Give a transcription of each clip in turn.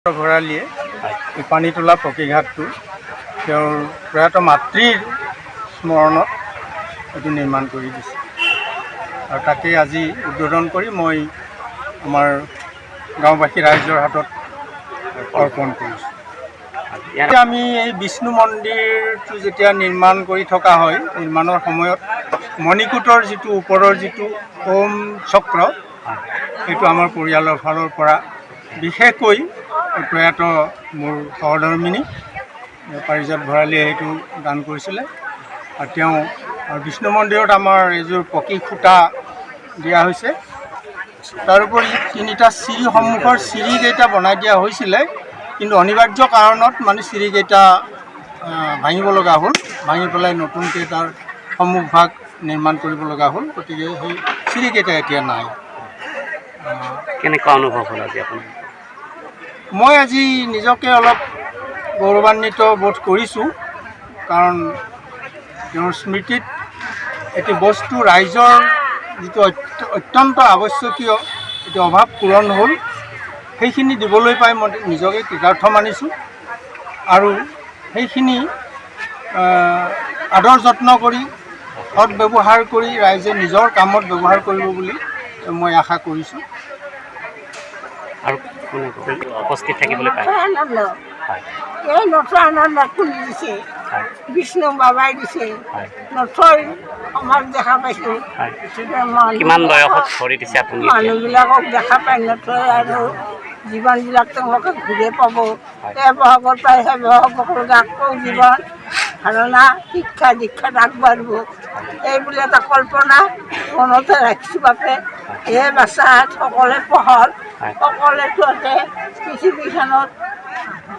ভৰালীয়ে এই পানীতোলা পকীঘাটটো তেওঁৰ প্ৰয়াত মাতৃৰ স্মৰণত এইটো নিৰ্মাণ কৰি দিছে আৰু তাকে আজি উদ্বোধন কৰি মই আমাৰ গাঁওবাসী ৰাইজৰ হাতত অৰ্পণ কৰিছোঁ। আমি এই বিষ্ণু মন্দিৰটো যেতিয়া নিৰ্মাণ কৰি থকা হয়, নিৰ্মাণৰ সময়ত মণিকূটৰ যিটো ওপৰৰ যিটো ওম চক্ৰ, সেইটো আমাৰ পৰিয়ালৰ ফালৰ পৰা বিশেষকৈ প্ৰয়াত মোৰ সহধৰ্মিনী পাৰিজাত ভৰালীয়ে সেইটো দান কৰিছিলে। আৰু তেওঁ বিষ্ণু মন্দিৰত আমাৰ এযোৰ পকী খুঁটা দিয়া হৈছে। তাৰোপৰি তিনিটা চিৰি সন্মুখৰ চিৰিকেইটা বনাই দিয়া হৈছিলে, কিন্তু অনিবাৰ্য কাৰণত মানে চিৰিকেইটা ভাঙিব লগা হ'ল, ভাঙি পেলাই নতুনকৈ তাৰ সন্মুখভাগ নিৰ্মাণ কৰিব লগা হ'ল। গতিকে সেই চিৰিকেইটা এতিয়া নাই। কেনেকুৱা অনুভৱ হ'ল আজি আপোনাৰ? মই আজি নিজকে অলপ গৌৰৱান্বিত বোধ কৰিছোঁ, কাৰণ তেওঁৰ স্মৃতিত এটি বস্তু ৰাইজৰ যিটো অত্যন্ত আৱশ্যকীয় এটি অভাৱ পূৰণ হ'ল, সেইখিনি দিবলৈ পাই মই নিজকে কৃতাৰ্থ মানিছোঁ। আৰু সেইখিনি আদৰ যত্ন কৰি সৎ ব্যৱহাৰ কৰি ৰাইজে নিজৰ কামত ব্যৱহাৰ কৰিব বুলি মই আশা কৰিছোঁ। আৰু উপস্থিত থাকিবলৈ পায় এই নথৈ আনন্দ খুলি দিছে, বিষ্ণু বাবাই দিছে, নথৈ সমাজ দেখা পাইছোঁ। কিমান বয়সত ভৰি দিছে আপুনি? মানুহবিলাকক দেখা পাই নথৈ আৰু জীৱনবিলাক তেওঁলোকে ঘূৰে পাব। এই বহাগৰ পৰাই সেই বহাগলৈকে আকৌ জীৱন ধাৰণা শিক্ষা দীক্ষাত আগবাঢ়িব, এইবুলি এটা কল্পনা মনতে ৰাখিছোঁ। বাপে এই বাচ্চা সকলে পঢ়ক, সকলে তোতে পৃথিৱীখনত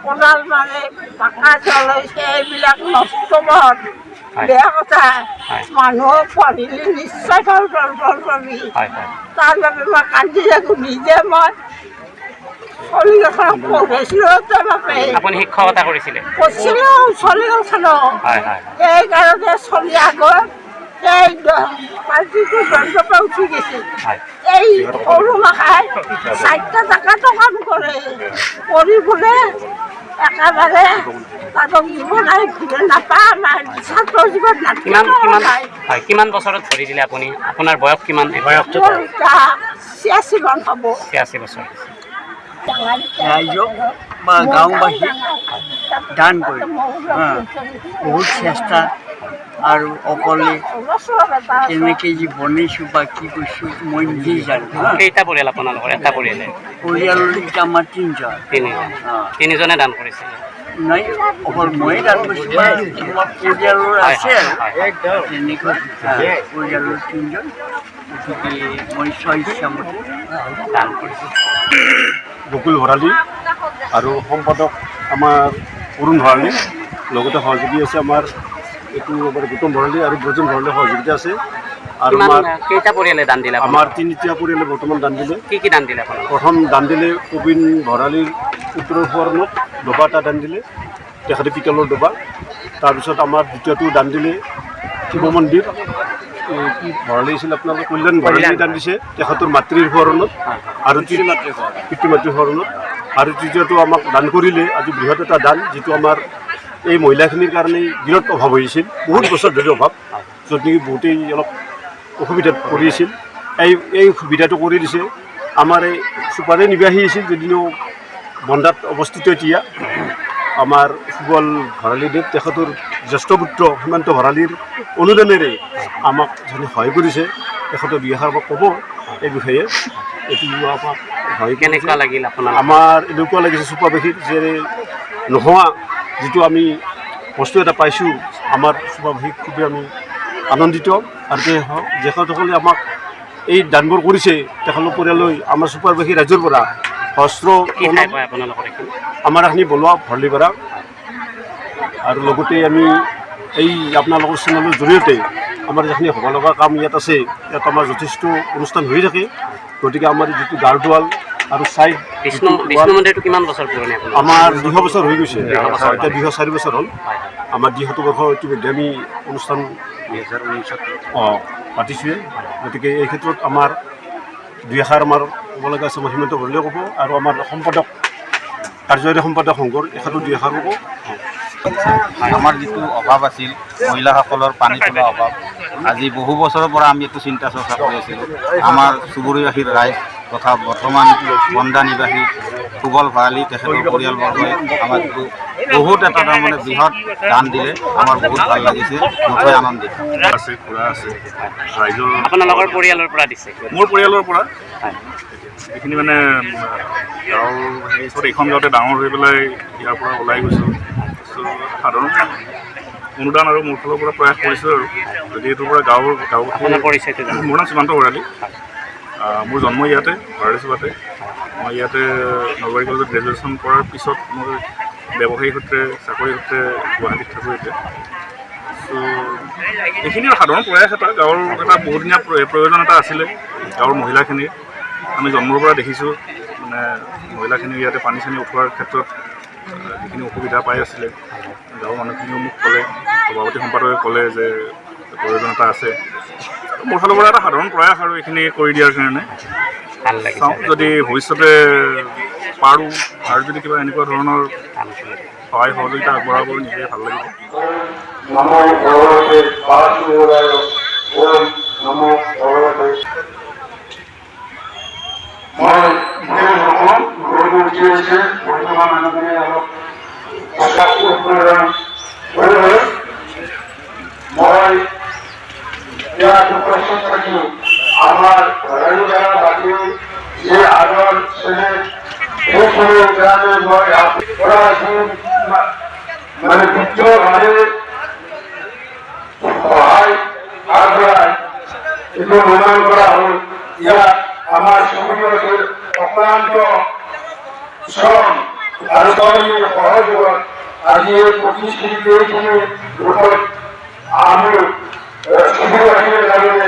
কোদাল মানে পাকা চলাইছে, এইবিলাক নষ্ট পথ বেয়া কথা। মানুহক পঢ়িলে নিশ্চয় ফল পাবি। তাৰ বাবে মই কান্দি থাকোঁ। নিজে মই চলিগেখনক পঢ়াইছিলোঁ, বাপে আপুনি শিক্ষকতা কৰিছিলে? কৰিছিলোঁ চলিগেখনক। সেইকাৰণে চলি আগত এই পাৰ্টিটো দণ্ডপা উঠি গৈছে। এই সৰু মাখাই 4 টকা কৰে কৰি বোলে একেবাৰে তাতক জীৱন আৰু ঘূৰে নাপায়। আমাৰ ছাত্ৰ জীৱন কিমান বছৰত ভৰি দিলে আপুনি? আপোনাৰ বয়স কিমান? 86 মান হ'ব। 86 বছৰ। ৰাইজক বা গাঁওবাসীক দান কৰি বহুত চেষ্টা আৰু অকলে কেনেকৈ যে বনাইছোঁ বা কি কৰিছোঁ মই নিজেই জানো। কেইটা পৰিয়াল আপোনালোকৰ? এটা পৰিয়ালে? পৰিয়ালৰ এতিয়া আমাৰ তিনিজনে দান কৰিছে? নাই, অকল ময়ে দান কৰিছোঁ। পৰিয়ালৰ আছে আৰু তেনেকৈ পৰিয়ালৰ 3জন। গতিকে মই স্বইচ্ছামতে দান কৰিছোঁ। বকুল ভৰালী আৰু সম্পাদক আমাৰ অৰুণ ভৰালী, লগতে সহযোগী আছে আমাৰ এইটো গৌতম ভৰালী আৰু ব্ৰজন ভৰালী সহযোগিতা আছে। আৰু আমাৰ কেইটা পৰিয়ালে দান দিলে? আমাৰ 3টা পৰিয়ালে বৰ্তমান দান দিলে। কি দান দিলে আপোনাৰ? প্ৰথম দান দিলে প্ৰবীণ ভৰালীৰ উত্তৰৰ সোঁৱৰণত ডবা এটা দান দিলে, তেখেতে পিতলৰ ডবা। তাৰপিছত আমাৰ দ্বিতীয়টো দান দিলে শিৱ মন্দিৰ, কি ভৰালী আছিল আপোনালোকে? কল্যাণ ভৰালী দান দিছে তেখেতৰ মাতৃৰ সোঁৱৰণত আৰু পিতৃ মাতৃৰ সোঁৱৰণত। আৰু তৃতীয়টো আমাক দান কৰিলে আজি বৃহৎ এটা দান, যিটো আমাৰ এই মহিলাখিনিৰ কাৰণে বিৰাট অভাৱ হৈছিল, বহুত বছৰ ধৰি অভাৱ, য'ত নেকি বহুতেই অলপ অসুবিধাত পৰি আছিল। এই সুবিধাটো কৰি দিছে আমাৰ এই চুপাৰে নিবাসী আছিল, যদিও বন্ধাত অৱস্থিত এতিয়া আমাৰ সুবল ভৰালীদেৱ, তেখেতৰ জ্যেষ্ঠ পুত্ৰ সীমান্ত ভৰালীৰ অনুদানেৰে আমাক যেনে সহায় কৰিছে। তেখেতৰ 2 এষাৰ ক'ব এই বিষয়ে। এইটো আমাক সহায় কেনেকুৱা লাগিল আপোনাৰ? আমাৰ এনেকুৱা লাগিছে চুপাবাসীৰ যে নোহোৱা যিটো আমি বস্তু এটা পাইছোঁ, আমাৰ চুপাবাসীক খুবেই আমি আনন্দিত। আৰু তেখেতসকলে আমাক এই দানবোৰ কৰিছে, তেখেতৰ পৰিয়াললৈ আমাৰ চুপাৰবাসী ৰাইজৰ পৰা বস্ত্ৰ আমাৰ এখিনি বনোৱা ভৰালী পৰা। আৰু লগতে আমি এই আপোনালোকৰ চেনেলৰ জৰিয়তে আমাৰ যিখিনি হ'ব লগা কাম ইয়াত আছে, ইয়াত আমাৰ যথেষ্ট অনুষ্ঠান হৈ থাকে। গতিকে আমাৰ যিটো গাৰ্ডৱাল আৰু ছাইড বিষ্ণু মন্দিৰটো কিমান বছৰ পুৰণি? আমাৰ 200 বছৰ হৈ গৈছে। এতিয়া 204 বছৰ হ'ল। আমাৰ 200 বৰ্ষ ইতিমধ্যে আমি অনুষ্ঠান 2019 পাতিছোঁৱে। গতিকে এই ক্ষেত্ৰত আমাৰ 2 এষাৰ আমাৰ ক'ব লগা আছে। মই সীমান্ত ভৰালীয়ে ক'ব আৰু আমাৰ সম্পাদক কাৰ্যবাহী সম্পাদক শংকৰ এষাৰো দুই এষাৰ ক'ব। আমাৰ যিটো অভাৱ আছিল মহিলাসকলৰ পানী তোলা অভাৱ, আজি বহু বছৰৰ পৰা আমি এইটো চিন্তা চৰ্চা কৰি আছিলোঁ। আমাৰ চুবুৰীয়াশীৰ ৰাইজ তথা বৰ্তমান বন্দা নিবাসী সুবল ভৰালী তেখেতৰ পৰিয়ালবৰ্গই আমাক বহুত এটা তাৰমানে বৃহৎ দান দিলে, আমাৰ বহুত ভাল লাগিছে, নথৈ আনন্দিত আছে, খুৰা আছে, ৰাইজৰ আপোনালোকৰ পৰিয়ালৰ পৰা দিছে? মোৰ পৰিয়ালৰ পৰা এইখিনি মানে গাঁৱৰ এইখন গাঁৱতে ডাঙৰ হৈ পেলাই ইয়াৰ পৰা ওলাই গৈছোঁ। সাধাৰণ অনুদান আৰু মোৰ ফালৰ পৰা প্ৰয়াস কৰিছোঁ আৰু যদি এইটোৰ পৰা আপোনাৰ পৰিচয়টো জানো? মোৰ নাম সীমান্ত ভৰালী। মোৰ জন্ম ইয়াতে ভৰালীচুবাতে। মই ইয়াতে নলবাৰী কলেজত গ্ৰেজুৱেশ্যন কৰাৰ পিছত মোৰ ব্যৱসায়িক সূত্ৰে চাকৰি সূত্ৰে গুৱাহাটীত থাকোঁ এতিয়া। চ' এইখিনি সাধাৰণ প্ৰয়াস এটা, গাঁৱৰ এটা বহুদিনীয়া প্ৰয়োজন এটা আছিলে গাঁৱৰ মহিলাখিনিৰ। আমি জন্মৰ পৰা দেখিছোঁ মানে মহিলাখিনি ইয়াতে পানী চানী উঠোৱাৰ ক্ষেত্ৰত যিখিনি অসুবিধা পাই আছিলে, গাঁৱৰ মানুহখিনিও মোক ক'লে, সভাপতি সম্পাদকে ক'লে যে প্ৰয়োজন এটা আছে। মোৰ ফালৰ পৰা এটা সাধাৰণ প্ৰয়াস আৰু এইখিনি কৰি দিয়াৰ কাৰণে ভাল লাগিছে। চাওঁ যদি ভৱিষ্যতে পাৰোঁ আৰু যদি কিবা এনেকুৱা ধৰণৰ সহায় সহযোগিতা আগবঢ়াব নিজে ভাল লাগিব। আমাৰ যে আগৰ ছেলে গ্ৰামেৰ মানে বিদ্যভাবে সহায় আগবঢ়ায় এইটো নিৰ্মাণ কৰা হ'ল। ইয়াত আমাৰ চুবুৰীয়াৰ অক্লান্ত শ্ৰম আৰু সহযোগত আজি এই প্ৰতিষ্ঠিত এইখিনি ৰূপত আমি চুবুৰীয়াখিনিৰ কাৰণে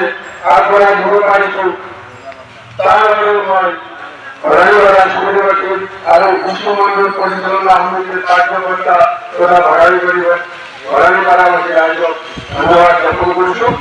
আগবঢ়াই দিব পাৰিছোঁ। তাৰ বাবে মই ভৰালীপাৰা চুবুৰীয়াবাসী আৰু পুষ্পমণ্ডল পৰিচালনা সমিতিৰ কাৰ্যকৰ্তা তথা ভৰালীপাৰাবাসী ৰাইজক ধন্যবাদ জ্ঞাপন কৰিছোঁ।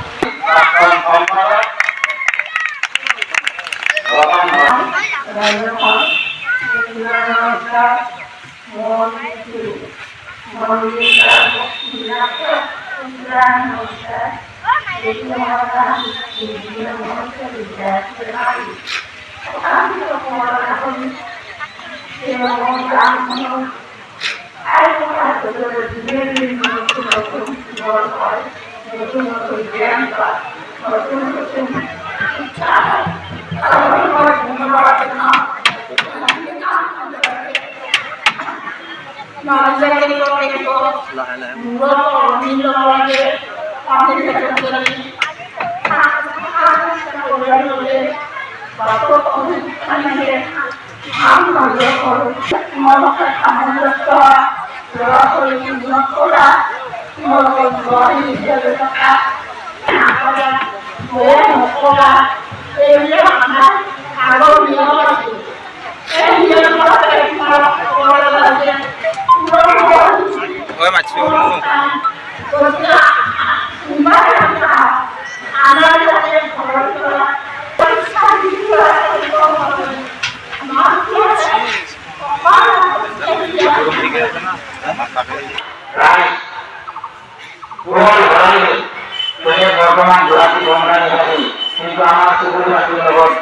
বৰ্তমান গুৱাহাটী বন্ধা নিবাসী কিন্তু আমাৰ চুবুৰীয়াবাসীৰ লগত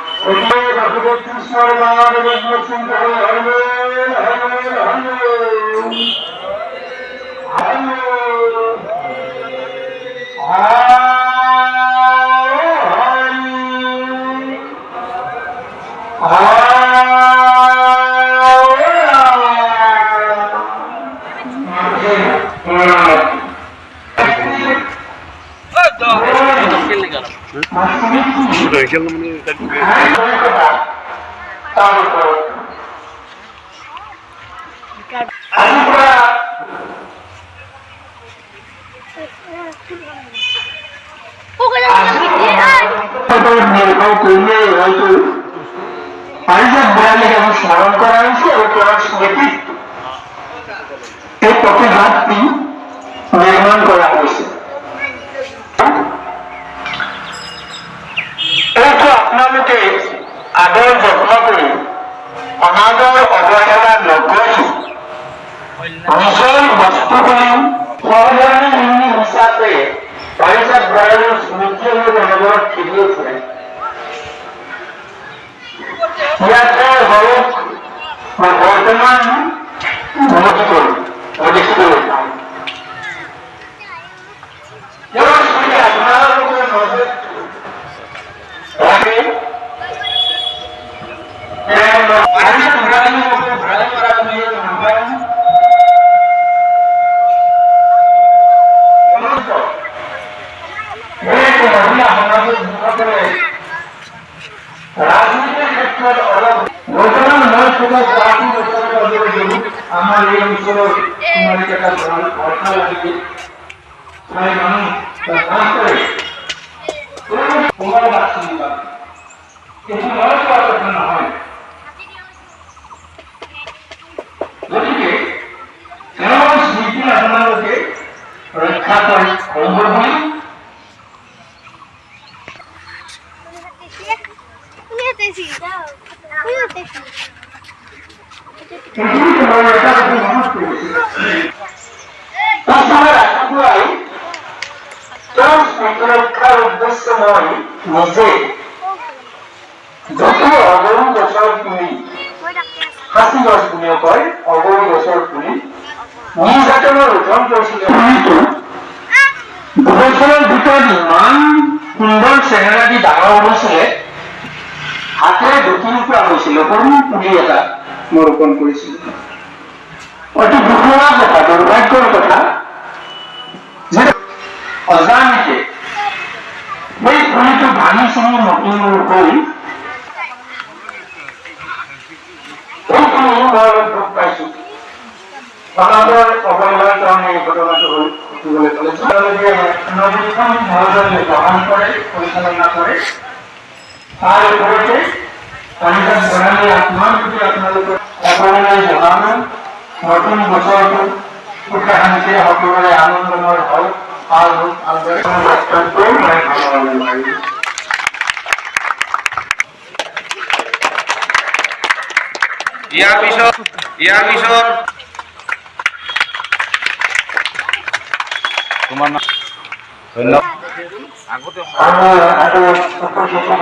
স্মৰণ কৰা হয়েছে এবং তোমাৰ স্মৃতি এই প্ৰতিঘাতটি নিৰ্মাণ কৰা হয়েছে। এইটো আপোনালোকে আদৰ যত্ন কৰি অনাদৰ অৱহেলা নকৰি অঞ্চল বস্তুগুলি সহজৰণী হিচাপে পাৰিজাত বৰালীৰ স্মৃতি হৈ জনগণক খেলিয়ে ফুৰে। ইয়াতে হওক বৰ্তমান অধিষ্ঠিত আপোনালোকে নজৰ ৰাখি ৰাজনীতিৰ ক্ষেত্ৰত অলপ বৰ্তমান মই খুব আমাৰ এই অঞ্চলৰ তোমালোক এটা ঘটনা লাগিছে প্ৰায় মানুহ কাম কৰে তোমাৰ বাচনি পায় কিন্তু মই কোৱা কথা নহয়। গতিকে তেওঁৰ স্মৃতি আপোনালোকে ৰক্ষা কৰি সম্ভৱ হয়। সুৰক্ষাৰ উদ্দেশ্য মই নিজে যত অগৰু গছৰ পুলি সাঁচি গছ বুলিও কয় অগৰু গছৰ পুলি নিজ হাতে মই ৰোপণ কৰিছিলো। পুলিটো দুবছৰৰ ভিতৰত ইমান সুন্দৰ চেহেৰা দি ডাঙৰ হৈছিলে হাতেৰে ঢুকি নোপোৱা হৈছিল। সৰু পুলি এটা মই ৰোপণ কৰিছিলো। অতি দুখৰ কথা দুৰ্ভাগ্যৰ কথা যে অজানিতে সেই পুলিটো ভাঙি চিঙি নতুন হৈ মই অলপ দুখ পাইছো। সমাজৰ অৱহেলাৰ কাৰণে এই ঘটনাটো ঘটিবলৈ পালে। তেওঁলোকে নদীখন ভালদৰে গ্ৰহণ কৰে পৰিচালনা কৰে। তাৰ ওপৰতে পাৰিজাত বৰালী আত্মাৰ প্ৰতি আপোনালোকৰ অৱহেলাই জনানো নতুন বছৰটো সুখে শান্তিৰে সকলোৰে আনন্দময় হওক ভাল হওক ভালদৰে ইয়াৰ পিছত তোমাৰ নাম ধন্যবাদ। আৰু উপস্থিত